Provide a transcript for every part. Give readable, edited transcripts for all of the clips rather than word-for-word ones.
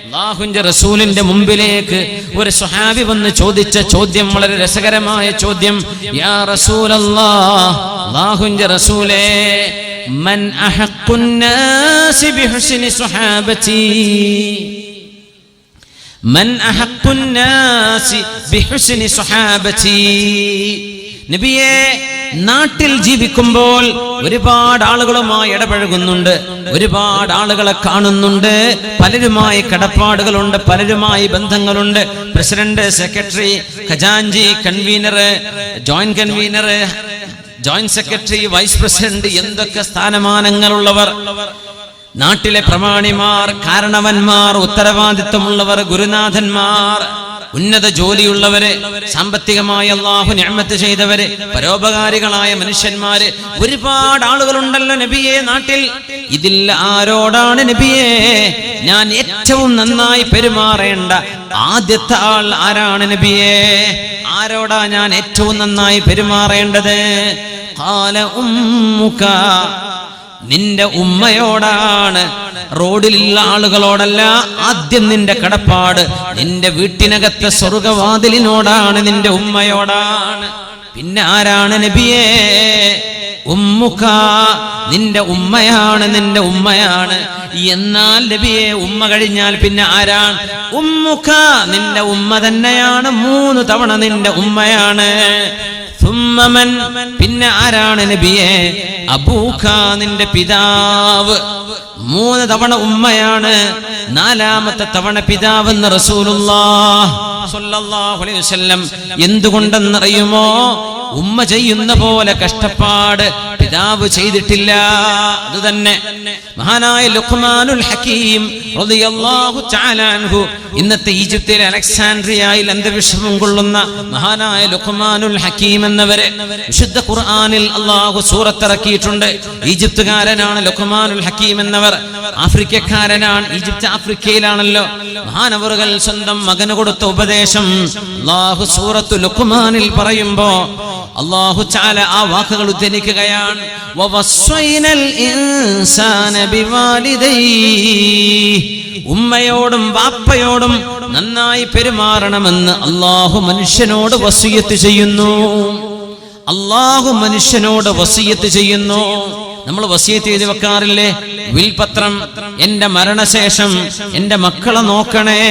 അല്ലാഹുവിന്റെ റസൂലിന്റെ മുമ്പിലേക്ക് ഒരു സ്വഹാബി വന്ന് ചോദിച്ച ചോദ്യം വളരെ രസകരമായ ചോദ്യം. യാ റസൂലല്ലാഹ്, അല്ലാഹുവിന്റെ റസൂലേ, മൻ അഹഖുൻ നാസി ബിഹുസ്നി സ്വഹാബതി, മൻ അഹഖുൻ നാസി ബിഹുസ്നി സ്വഹാബതി. നബിയേ, നാട്ടിൽ ജീവിക്കുമ്പോൾ ഒരുപാട് ആളുകളുമായി ഇടപഴകുന്നുണ്ട്, ഒരുപാട് ആളുകളെ കാണുന്നുണ്ട്, പലരുമായി കടപ്പാടുകളുണ്ട്, പലരുമായി ബന്ധങ്ങളുണ്ട്. പ്രസിഡന്റ്, സെക്രട്ടറി, ഖജാൻജി, convener, joint convener, joint secretary, vice president, എന്തൊക്കെ സ്ഥാനമാനങ്ങളുള്ളവർ, നാട്ടിലെ പ്രമാണിമാർ, കാരണവന്മാർ, ഉത്തരവാദിത്വമുള്ളവർ, ഗുരുനാഥന്മാർ, ഉന്നത ജോലിയുള്ളവര്, സാമ്പത്തികമായി അല്ലാഹു നിഅമത്ത് ചെയ്തവര്, പരോപകാരികളായ മനുഷ്യന്മാര്, ഒരുപാട് ആളുകളുണ്ടല്ലോ നബിയെ നാട്ടിൽ. ഇതിൽ ആരോടാണ് നബിയെ ഞാൻ ഏറ്റവും നന്നായി പെരുമാറേണ്ട ആദ്യത്തെ ആൾ ആരാണ് നബിയെ? ആരോടാ ഞാൻ ഏറ്റവും നന്നായി പെരുമാറേണ്ടത്? ഖാല ഉമ്മുക, നിന്റെ ഉമ്മയോടാണ്. റോഡിലുള്ള ആളുകളോടല്ല, ആദ്യം നിന്റെ കടപ്പാട് നിന്റെ വീട്ടിനകത്തെ സ്വർഗവാതിലിനോടാണ്, നിന്റെ ഉമ്മയോടാണ്. പിന്നെ ആരാണ് നബിയേ? ഉമ്മുക, നിന്റെ ഉമ്മയാണ്, നിന്റെ ഉമ്മയാണ്. എന്നാൽ നബിയെ ഉമ്മ കഴിഞ്ഞാൽ പിന്നെ ആരാണ്? ഉമ്മുക, നിന്റെ ഉമ്മ തന്നെയാണ്, 3 തവണ നിന്റെ ഉമ്മയാണ്. സുമ്മമൻ, പിന്നെ ആരാണ് നബിയെ? അബൂക, നിന്റെ പിതാവ്. 3 തവണ ഉമ്മയാണ്, 4ാമത്തെ തവണ പിതാവെന്ന് റസൂലുള്ളാഹി സ്വല്ലല്ലാഹു അലൈഹി വസല്ലം. എന്തുകൊണ്ടെന്നറിയുമോ? ഉമ്മ ചെയ്യുന്ന പോലെ കഷ്ടപ്പാട് പിതാവ് ചെയ്തിട്ടില്ല. അതുതന്നെ മഹാനായ ലുഖ്മാനുൽ ഹകീം റളിയല്ലാഹു തആല അൻഹു, ഇന്നത്തെ ഈജിപ്തിലെ അലക്സാൻഡ്രിയയിൽ അന്തവിഷമം കൊള്ളുന്ന മഹാനായ ലുഖ്മാനുൽ ഹകീം എന്നവരെ വിശുദ്ധ ഖുർആനിൽ അല്ലാഹു സൂറത്ത് ഇറക്കിയിട്ടുണ്ട്. ഈജിപ്തുകാരനാണ് ലുഖ്മാനുൽ ഹകീം എന്നവർ. ആഫ്രിക്കക്കാരനാണ്. ഈജിപ്ത് ആഫ്രിക്കയിലാണല്ലോ. മഹാനവറുകൾ സ്വന്തം മകന് കൊടുത്ത ഉപദേശം അല്ലാഹു സൂറത്തു ലുഖ്മാനിൽ പറയുമ്പോ അല്ലാഹു തആല ആ വാക്കുകൾ ഉദ്ധരിക്കുകയാണ്. വവസ്വൈനൽ ഇൻസാന ബിവാലിദൈഹി, ഉമ്മയോടും വാപ്പയോടും നന്നായി പെരുമാറണമെന്ന് അല്ലാഹു മനുഷ്യനോട് വസിയത്ത് ചെയ്യുന്നു. അല്ലാഹു മനുഷ്യനോട് വസിയത്ത് ചെയ്യുന്നു. നമ്മൾ വസിയത്ത് ചെയ്ത് വെക്കാറില്ലേ? വിൽപത്രം, എന്റെ മരണശേഷം എന്റെ മക്കളെ നോക്കണേ,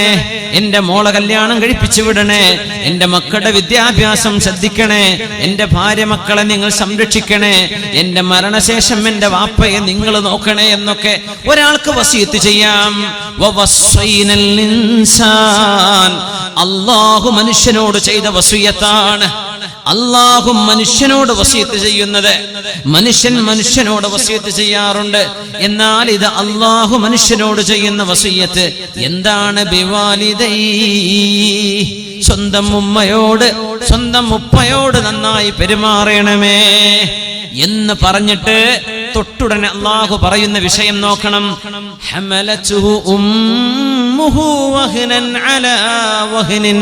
എന്റെ മോളെ കല്യാണം കഴിപ്പിച്ചു വിടണേ, എന്റെ മക്കളുടെ വിദ്യാഭ്യാസം ശ്രദ്ധിക്കണേ, എന്റെ ഭാര്യ മക്കളെ നിങ്ങൾ സംരക്ഷിക്കണേ, എന്റെ മരണശേഷം എന്റെ വാപ്പയെ നിങ്ങൾ നോക്കണേ എന്നൊക്കെ ഒരാൾക്ക് വസിയത്ത് ചെയ്യാം. വവസ്വൈനൽ ഇൻസാൻ, അല്ലാഹു മനുഷ്യനോട് ചെയ്ത വസിയത്താണ്. അല്ലാഹു മനുഷ്യനോട് വസിയത്ത് ചെയ്യുന്നത്. മനുഷ്യൻ മനുഷ്യനോട് വസിയത്ത് ചെയ്യാറുണ്ട്. എന്നാൽ ഇത് അല്ലാഹു മനുഷ്യനോട് ചെയ്യുന്ന വസിയത്ത് എന്താണ്? ബിവാലിദൈഹി, സ്വന്തം ഉമ്മയോട് സ്വന്തം ഉപ്പയോട് നന്നായി പെരുമാറണമേ എന്ന് പറഞ്ഞിട്ട് തൊട്ടുടനെ അല്ലാഹു പറയുന്ന വിഷയം നോക്കണം. ഹമലതുഹു ഉമ്മുഹു വഹ്നൻ അലാ വഹ്നിൻ,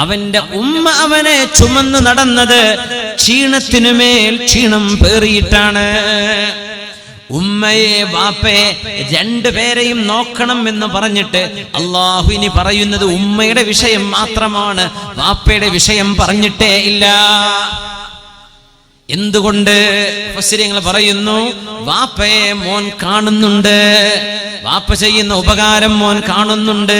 അവന്റെ ഉമ്മ അവനെ ചുമന്ന് നടന്നത് ക്ഷീണത്തിനുമേൽ ക്ഷീണം പേറിയിട്ടാണ്. ഉമ്മയെ വാപ്പയെ 2 പേരെയും നോക്കണം എന്ന് പറഞ്ഞിട്ട് അല്ലാഹു ഇനി പറയുന്നത് ഉമ്മയുടെ വിഷയം മാത്രമാണ്, വാപ്പയുടെ വിഷയം പറഞ്ഞിട്ടേ ഇല്ല. എന്തുകൊണ്ട്? മുഫസ്സിരീങ്ങൾ പറയുന്നു, വാപ്പയെ മോൻ കാണുന്നുണ്ട്, വാപ്പ ചെയ്യുന്ന ഉപകാരം മോൻ കാണുന്നുണ്ട്.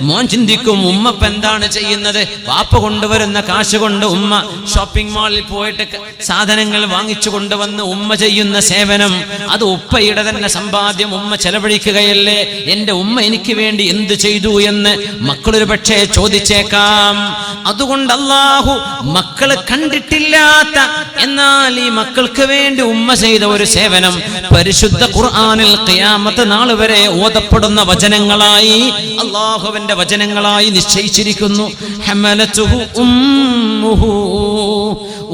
മോൻ ചിന്തിക്കും ഉമ്മപ്പ എന്താണ് ചെയ്യുന്നത്? വാപ്പ കൊണ്ടുവരുന്ന കാശ് കൊണ്ട് ഉമ്മ ഷോപ്പിംഗ് മാളിൽ പോയിട്ട് സാധനങ്ങൾ വാങ്ങിച്ചു കൊണ്ടുവന്ന് ഉമ്മ ചെയ്യുന്ന സേവനം, അത് ഉപ്പയുടെ തന്നെ സമ്പാദ്യം ഉമ്മ ചെലവഴിക്കുകയല്ലേ? എന്റെ ഉമ്മ എനിക്ക് വേണ്ടി എന്ത് ചെയ്തു എന്ന് മക്കളൊരു പക്ഷേ ചോദിച്ചേക്കാം. അതുകൊണ്ട് അല്ലാഹു മക്കള് കണ്ടിട്ടില്ലാത്ത, എന്നാൽ ഈ മക്കൾക്ക് വേണ്ടി ഉമ്മ ചെയ്ത ഒരു സേവനം പരിശുദ്ധ ഖുർആനിൽ ഖിയാമത്ത് നാൾ വരെ ഓതപ്പെടുന്ന വചനങ്ങളായി, അല്ലാഹുവിന്റെ വചനങ്ങളായി നിശ്ചയിച്ചിരിക്കുന്നു. ഹമലതുഹു ഉമ്മുഹു,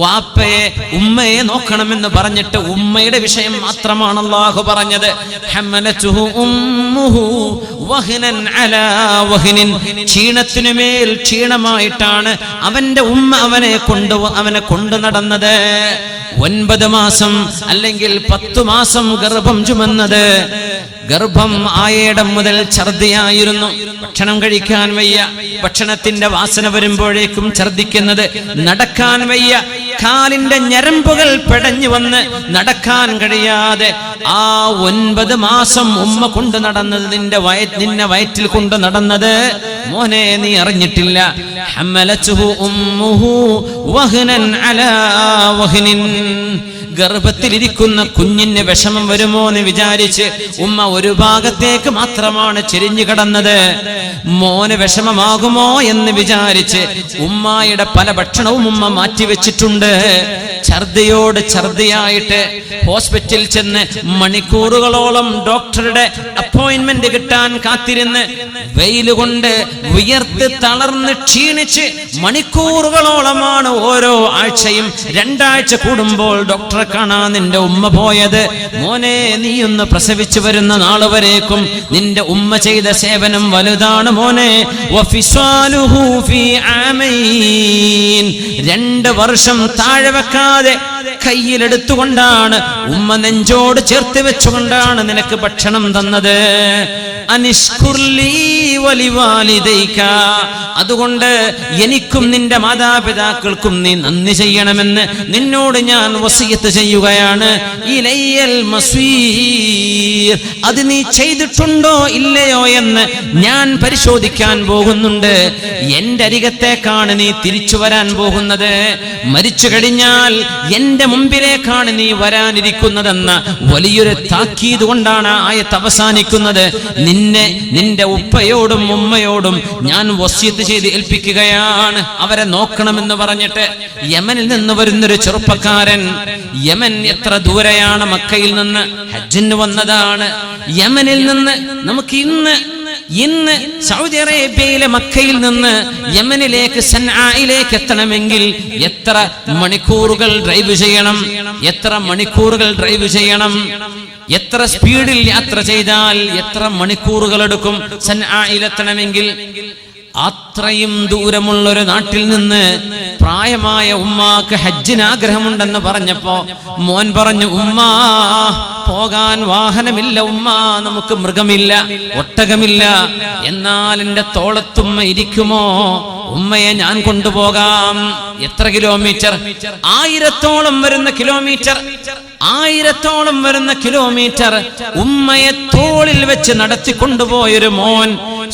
വാപ്പയെ ഉമ്മയെ നോക്കണമെന്ന് പറഞ്ഞിട്ട് ഉമ്മയുടെ വിഷയം മാത്രമാണ് അല്ലാഹു പറഞ്ഞത്. ഹമലതുഹു ഉമ്മുഹു വഹ്നൻ അലാ വഹ്നിൻ, ക്ഷീണത്തിനുമേൽ ക്ഷീണമായിട്ടാണ് അവന്റെ ഉമ്മ അവനെ കൊണ്ടു നടന്നത്. 9 മാസം അല്ലെങ്കിൽ 10 മാസം ഗർഭം ചുമന്നത് ഗർഭം ആയേടം മുതൽ ഛർദിയായിരുന്നു. ഭക്ഷണം കഴിക്കാൻ വയ്യ, ഭക്ഷണത്തിന്റെ വാസന വരുമ്പോഴേക്കും ഛർദിക്കുന്നത്, നടക്കാൻ വയ്യ, കാലിന്റെ ഞരമ്പുകൾ പെടഞ്ഞു വന്ന് നടക്കാൻ കഴിയാതെ ആ 9 മാസം ഉമ്മ കൊണ്ട് നടന്നത്, നിന്നെ വയറ്റിൽ കൊണ്ട് നടന്നത് മോനെ നീ അറിഞ്ഞിട്ടില്ല. ഹമ്മലതുഹു ഉമ്മുഹു വഹ്നൻ അലാ വഹ്നിൻ. ഗർഭത്തിലിരിക്കുന്ന കുഞ്ഞിന് വിഷമം വരുമോ എന്ന് വിചാരിച്ച് ഉമ്മ ഒരു ഭാഗത്തേക്ക് മാത്രമാണ് ചെരിഞ്ഞു കിടന്നത്. മോന് വിഷമമാകുമോ എന്ന് വിചാരിച്ച് ഉമ്മായുടെ പല ഭക്ഷണവും ഉമ്മ മാറ്റിവെച്ചിട്ടുണ്ട്. ഛർദിയോട് ഛർദിയായിട്ട് ഹോസ്പിറ്റലിൽ ചെന്ന് മണിക്കൂറുകളോളം ഡോക്ടറുടെ അപ്പോയിന്റ്മെന്റ് കിട്ടാൻ കാത്തിരുന്ന് വെയിലുകൊണ്ട് വിയർത്ത് തളർന്ന് ക്ഷീണിച്ച് മണിക്കൂറുകളോളമാണ് ഓരോ ആഴ്ചയും 2 ആഴ്ച കൂടുമ്പോൾ ഡോക്ടറെ കാണാൻ നിന്റെ ഉമ്മ പോയത്. മോനെ നീയൊന്ന് പ്രസവിച്ചു വരുന്ന നാള് വരേക്കും നിന്റെ ഉമ്മ ചെയ്ത സേവനം വലുതാണ് മോനെ. 2 വർഷം താഴെ വെക്കാതെ കയ്യിലെടുത്തുകൊണ്ടാണ് ഉമ്മ നെഞ്ചോട് ചേർത്ത് വെച്ചുകൊണ്ടാണ് നിനക്ക് ഭക്ഷണം തന്നത്. അനിഷ്കുർലി വലിവാലിദൈക. അതുകൊണ്ട് എനിക്കും നിന്റെ മാതാപിതാക്കൾക്കും നീ നന്ദി ചെയ്യണമെന്ന് നിന്നോട് ഞാൻ വസിയത്ത് ചെയ്യുകയാണ്. ഇലയ്യൽ മസ്വീർ. അത് നീ ചെയ്തിട്ടുണ്ടോ ഇല്ലയോ എന്ന് ഞാൻ പരിശോധിക്കാൻ പോകുന്നുണ്ട്. എന്റെ അരികത്തേക്കാണ് നീ തിരിച്ചു വരാൻ പോകുന്നത്. മരിച്ചു കഴിഞ്ഞാൽ എന്റെ മുമ്പിലേക്കാണ് നീ വരാനിരിക്കുന്നതെന്ന വലിയൊരു താക്കീത് കൊണ്ടാണ് ആയത്ത് അവസാനിക്കുന്നത്. നിന്റെ ഉപ്പയോടും ഉമ്മയോടും ഞാൻ വസിയത്ത് ചെയ്ത് ഏൽപ്പിക്കുകയാണ്, അവരെ നോക്കണമെന്ന് പറഞ്ഞിട്ട്. യമനിൽ നിന്ന് വരുന്നൊരു ചെറുപ്പക്കാരൻ, യമൻ എത്ര ദൂരെയാണ് മക്കയിൽ നിന്ന്, ഹജ്ജിന് വന്നതാണ്. യമനിൽ നിന്ന് നമുക്ക് ഇന്ന് സൗദി അറേബ്യയിലെ മക്കയിൽ നിന്ന് യമനിലേക്ക് സൻആയിലേക്ക് എത്തണമെങ്കിൽ എത്ര മണിക്കൂറുകൾ ഡ്രൈവ് ചെയ്യണം, എത്ര സ്പീഡിൽ യാത്ര ചെയ്താൽ എത്ര മണിക്കൂറുകൾ എടുക്കും സൻആയിലെത്തണമെങ്കിൽ. അത്രയും ദൂരമുള്ളൊരു നാട്ടിൽ നിന്ന് പ്രായമായ ഉമ്മാക്ക് ഹജ്ജിന് ആഗ്രഹമുണ്ടെന്ന് പറഞ്ഞപ്പോ മോൻ പറഞ്ഞു, ഉമ്മാ പോകാൻ വാഹനമില്ല ഉമ്മ, നമുക്ക് മൃഗമില്ല, ഒട്ടകമില്ല, എന്നാൽ എന്റെ തോളത്തുമ്മ ഇരിക്കുമോ? ഉമ്മയെ ഞാൻ കൊണ്ടുപോകാം. എത്ര കിലോമീറ്റർ? 1000-ഓളം വരുന്ന കിലോമീറ്റർ ഉമ്മയെ തോളിൽ വെച്ച് നടത്തിക്കൊണ്ടുപോയൊരു മോൻ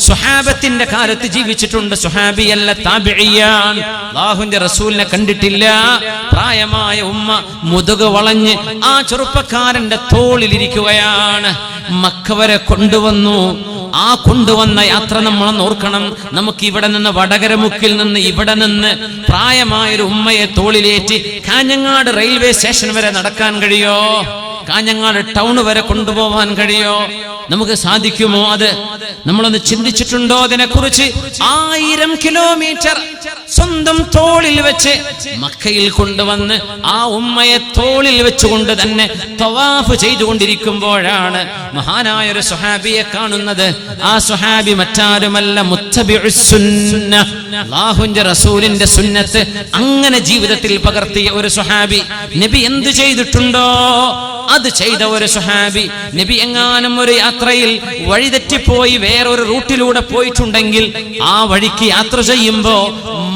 സ്വഹാബത്തിന്റെ കാലത്ത് ജീവിച്ചിട്ടുണ്ട്. സ്വഹാബിയല്ല, താബിഇയാണ്. അല്ലാഹുവിന്റെ റസൂലിനെ കണ്ടിട്ടില്ല. പ്രായമായ ഉമ്മ മുതുക് വളഞ്ഞ് ആ ചെറുപ്പക്കാരന്റെ തോളിലിരിക്കുകയാണ്. മക്ക വരെ കൊണ്ടുവന്നു. ആ കൊണ്ടുവന്ന യാത്ര നമ്മൾ ഓർക്കണം. നമുക്ക് ഇവിടെ നിന്ന് വടകരമുക്കിൽ നിന്ന് ഇവിടെ നിന്ന് പ്രായമായൊരു ഉമ്മയെ തോളിലേറ്റി കാഞ്ഞങ്ങാട് റെയിൽവേ സ്റ്റേഷൻ വരെ നടക്കാൻ കഴിയോ? കാഞ്ഞങ്ങാട് ടൗൺ വരെ കൊണ്ടുപോകാൻ കഴിയോ? നമുക്ക് സാധിക്കുമോ? അത് നമ്മളൊന്ന് ചിന്തിച്ചിട്ടുണ്ടോ അതിനെക്കുറിച്ച്? 1000 കിലോമീറ്റർ സ്വന്തം തോളിൽ വെച്ച് മക്കയിൽ കൊണ്ടുവന്ന് ആ ഉമ്മയെ തോളിൽ വെച്ചുകൊണ്ട് തന്നെ തവാഫ് ചെയ്തുകൊണ്ടിരിക്കുമ്പോഴാണ് മഹാനായ ഒരു സ്വഹാബിയെ കാണുന്നത്. ആ സ്വഹാബി മറ്റാരുമല്ല, മുത്തബിഉസ് സുന്ന, അല്ലാഹുവിന്റെ റസൂലിന്റെ സുന്നത്ത് അങ്ങനെ ജീവിതത്തിൽ പകർത്തിയ ഒരു സ്വഹാബി. നബി എന്ത് ചെയ്തിട്ടുണ്ടോ അത് ചെയ്ത ഒരു സ്വഹാബി. നബി എങ്ങാനും ഒരു യാത്രയിൽ വഴിതെറ്റിപ്പോയി വേറൊരു റൂട്ടിലൂടെ പോയിട്ടുണ്ടെങ്കിൽ ആ വഴിക്ക് യാത്ര ചെയ്യുമ്പോ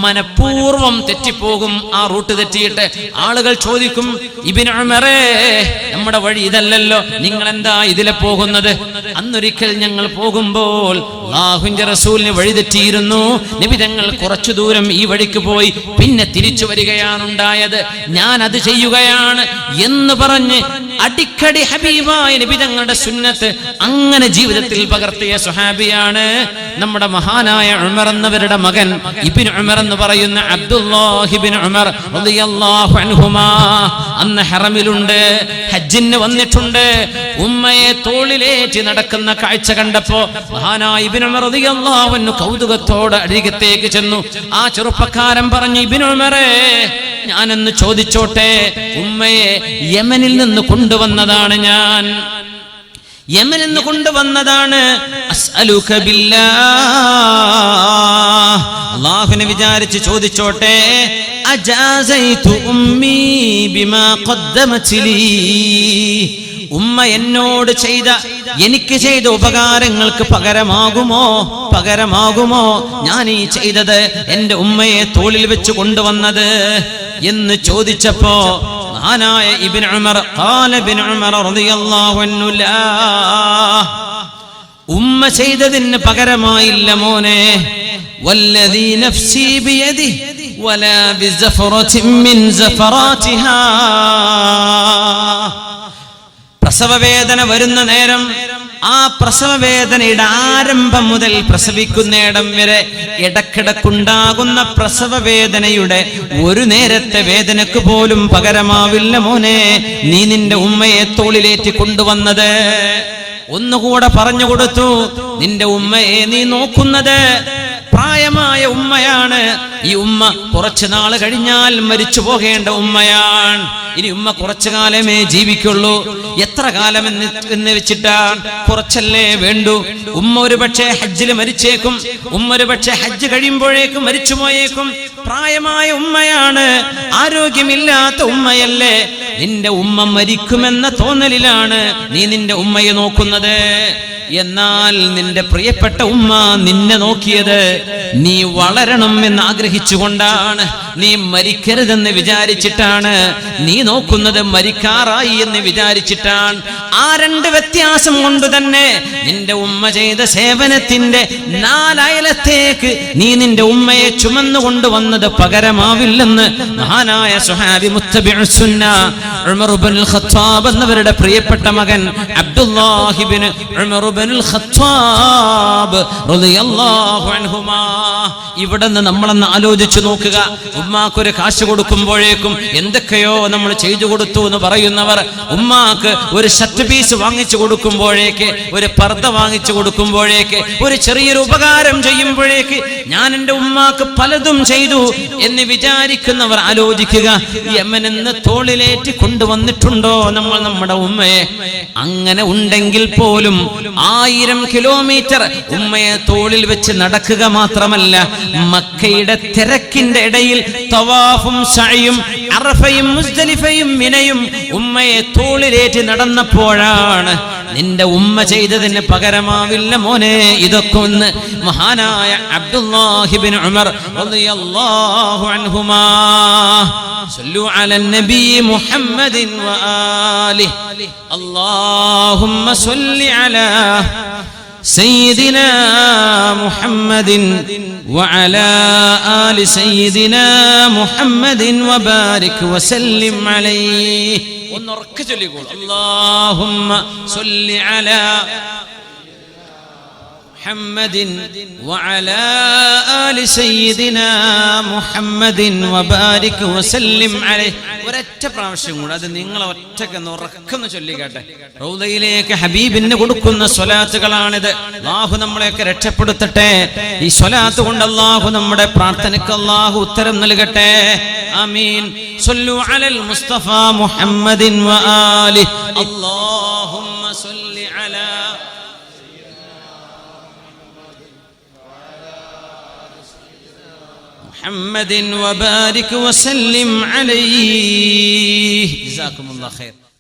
മനഃപൂർവം തെറ്റിപ്പോകും. ആ റൂട്ട് തെറ്റിയിട്ട് ആളുകൾ ചോദിക്കും, ഇബ്നു ഉമറേ, നമ്മുടെ വഴി ഇതല്ലല്ലോ, നിങ്ങൾ എന്താ ഇതിലെ പോകുന്നത്? അന്നൊരിക്കൽ ഞങ്ങൾ പോകുമ്പോൾ അല്ലാഹുവിന്റെ റസൂലിന് വഴി തെറ്റിയിരുന്നു. നബി തങ്ങൾ കുറച്ചു ദൂരം ഈ വഴിക്ക് പോയി പിന്നെ തിരിച്ചു വരികയാണ് ഉണ്ടായത്. ഞാൻ അത് ചെയ്യുകയാണ് എന്ന് പറഞ്ഞ് അടിക്കടി ഹബീബായ നബി തങ്ങളുടെ സുന്നത്ത് അങ്ങനെ ജീവിതത്തിൽ പകർത്തിയ സ്വഹാബിയാണ് നമ്മുടെ മഹാനായ ഉമർ എന്നവരുടെ മകൻ ഇബ്നു ഉമർ എന്ന് പറയുന്ന അബ്ദുല്ലാഹി ഇബ്നു ഉമർ റളിയല്ലാഹു അൻഹുമാ. അന്ന് ഹറമിലുണ്ട്, ഹജ്ജിന് വന്നിട്ടുണ്ട്. ഉമ്മയെ തോളിലേറ്റി നടക്കുന്ന കാഴ്ച കണ്ടപ്പോ മഹാനായ ഇബ്നു ഉമർ റളിയല്ലാഹു അൻഹു കൗതുകത്തോടെ അരികത്തേക്ക് ചെന്നു. ആ ചെറുപ്പക്കാരൻ പറഞ്ഞു, ഇബ്നു ഉമറേ, ഞാനൊന്ന് ചോദിച്ചോട്ടെ, ഉമ്മയെ യമനിൽ നിന്ന് കൊണ്ടുവന്നതാണ് ഞാൻ, യമനിൽ നിന്ന് കൊണ്ടുവന്നതാണ്. അസ്അലുക ബില്ലാഹ്, അല്ലാഹുവിനെ വിചാരിച്ച് ചോദിച്ചോട്ടെ, അജാസൈതു ഉമ്മി ബിമാ ഖദ്ദമത് ലീ, ഉമ്മ എന്നോട് ചെയ്ത, എനിക്ക് ചെയ്ത ഉപകാരങ്ങൾക്ക് പകരമാകുമോ ഞാൻ ഈ ചെയ്തത്, എന്റെ ഉമ്മയെ തോളിൽ വെച്ച് കൊണ്ടുവന്നത് എന്ന് ചോദിച്ചപ്പോ മഹാനായ ഇബ്നു ഉമർ റളിയല്ലാഹു അൻഹു ലാ, ഉമ്മ ചെയ്തതിന് പകരമായില്ല മോനെ. വല്ലദീ നഫ്സി ബിയദിഹി വലാ ബിസഫറത്തിൻ മിൻ സഫറാതിഹാ. പ്രസവവേദന വരുന്ന നേരം ആ പ്രസവവേദനയുടെ ആരംഭം മുതൽ പ്രസവിക്കുന്നിടം വരെ ഇടക്കിടക്കുണ്ടാകുന്ന പ്രസവവേദനയുടെ ഒരു നേരത്തെ വേദനക്ക് പോലും പകരമാവില്ല മോനെ നീ നിന്റെ ഉമ്മയെ തോളിലേറ്റി കൊണ്ടുവന്നത്. ഒന്നുകൂടെ പറഞ്ഞു കൊടുത്തു, നിന്റെ ഉമ്മയെ നീ നോക്കുന്നത് പ്രായമായ ഉമ്മയാണ്. ഈ ഉമ്മ കുറച്ചു നാൾ കഴിഞ്ഞാൽ മരിച്ചു പോകേണ്ട ഉമ്മയാണ്. ഇനി ഉമ്മ കുറച്ചു കാലമേ ജീവിക്കുള്ളൂ. എത്ര കാലം എന്ന് വെച്ചിട്ടാണ്? കുറച്ചല്ലേ വേണ്ടൂ. ഉമ്മ ഒരു പക്ഷേ ഹജ്ജിൽ മരിച്ചേക്കും, ഉമ്മ ഒരു പക്ഷേ ഹജ്ജ് കഴിയുമ്പോഴേക്കും മരിച്ചു പോയേക്കും. പ്രായമായ ഉമ്മയാണ്, ആരോഗ്യമില്ലാത്ത ഉമ്മയല്ലേ. നിന്റെ ഉമ്മ മരിക്കുമെന്ന തോന്നലിലാണ് നീ നിന്റെ ഉമ്മയെ നോക്കുന്നത്. എന്നാൽ നിന്റെ പ്രിയപ്പെട്ട ഉമ്മ നിന്നെ നോക്കിയത് നീ വളരണം എന്ന് ആഗ്രഹിച്ചുകൊണ്ടാണ്, നീ മരിക്കരുതെന്ന് വിചാരിച്ചിട്ടാണ്. നീ നോക്കുന്നത് മരിക്കാറായി എന്ന് വിചാരിച്ചിട്ടാണ്. ആ രണ്ട് വ്യത്യാസം കൊണ്ട് തന്നെ നിന്റെ ഉമ്മ ചെയ്ത സേവനത്തിന്റെ 4 അയലത്തേക്ക് നീ നിന്റെ ഉമ്മയെ ചുമന്നുകൊണ്ടുവന്നത് പകരമാവില്ലെന്ന് മഹാനായ സ്വഹാബി മുത്തബിഉസ് സുന്ന ഉമർ ഇബ്നുൽ ഖത്താബ് എന്നവരുടെ പ്രിയപ്പെട്ട മകൻ അബ്ദുല്ലാഹി ഇബ്നു ഉമർ ഇബ്നുൽ ഖത്താബ് റളിയല്ലാഹു അൻഹുമാ. ഇവിടെ നിന്ന് നമ്മളൊന്ന് ആലോചിച്ചു നോക്കുക. ഉമ്മാക്കൊരു കാശ് കൊടുക്കുമ്പോഴേക്കും എന്തൊക്കെയോ നമ്മൾ ചെയ്തു കൊടുത്തു എന്ന് പറയുന്നവർ, ഉമ്മാക്ക് ഒരു ഷർട്ട് പീസ് വാങ്ങിച്ചു കൊടുക്കുമ്പോഴേക്ക്, ഒരു പർദ്ദ വാങ്ങിച്ചു കൊടുക്കുമ്പോഴേക്ക്, ഒരു ചെറിയൊരു ഉപകാരം ചെയ്യുമ്പോഴേക്ക് ഞാൻ എൻ്റെ ഉമ്മാക്ക് പലതും ചെയ്തു എന്ന് വിചാരിക്കുന്നവർ ആലോചിക്കുക, യമനെന്ന് തോളിലേറ്റി കൊണ്ടുവന്നിട്ടുണ്ടോ നമ്മൾ നമ്മുടെ ഉമ്മയെ? അങ്ങനെ ഉണ്ടെങ്കിൽ പോലും 1000 കിലോമീറ്റർ ഉമ്മയെ തോളിൽ വെച്ച് നടക്കുക മാത്രമല്ല, മക്കയുടെ തിരക്കിന്റെ ഇടയിൽ തവാഫും സഅയും അറഫയും മുസ്ദലിഫയും മിനയും ഉമ്മയെ തോളിലേറ്റി നടന്നപ്പോഴാണ് നിന്റെ ഉമ്മ ചെയ്തതിന് പകരമാവില്ല മോനെ ഇതൊക്കെ ഒന്ന് മഹാനായ അബ്ദുല്ലാഹി ഇബ്നു ഉമർ റളിയല്ലാഹു അൻഹുമാ. സല്ലു അലൻ നബി മുഹമ്മദിൻ വആലിഹി. അല്ലാഹുമ്മ സല്ലി അലാ سيدنا محمد وعلى آل سيدنا محمد وبارك وسلم عليه. اللهم صل على محمد وعلى آل سيدنا محمد وبارك وسلم عليه. ഒരൊറ്റ പ്രാവശ്യം കൂടെ അത് നിങ്ങൾ ഒറ്റക്കെന്ന് ഉറക്കെന്ന് ചൊല്ലിക്കട്ടെ. റൗദയിലേക്ക് ഹബീബിന് കൊടുക്കുന്ന സ്വലാത്തുകളാണിത്. അല്ലാഹു നമ്മളെയൊക്കെ രക്ഷപ്പെടുത്തട്ടെ. ഈ സ്വലാത്ത് കൊണ്ട് അല്ലാഹു നമ്മുടെ പ്രാർത്ഥനയ്ക്ക് അല്ലാഹു ഉത്തരം നൽകട്ടെ. ആമീൻ. സല്ലു അലൽ മുസ്തഫ മുഹമ്മദിൻ വആലിഹി. അല്ലാഹുമ്മ സല്ലി അലാ محمد وبارك وسلم عليه. جزاكم الله خير.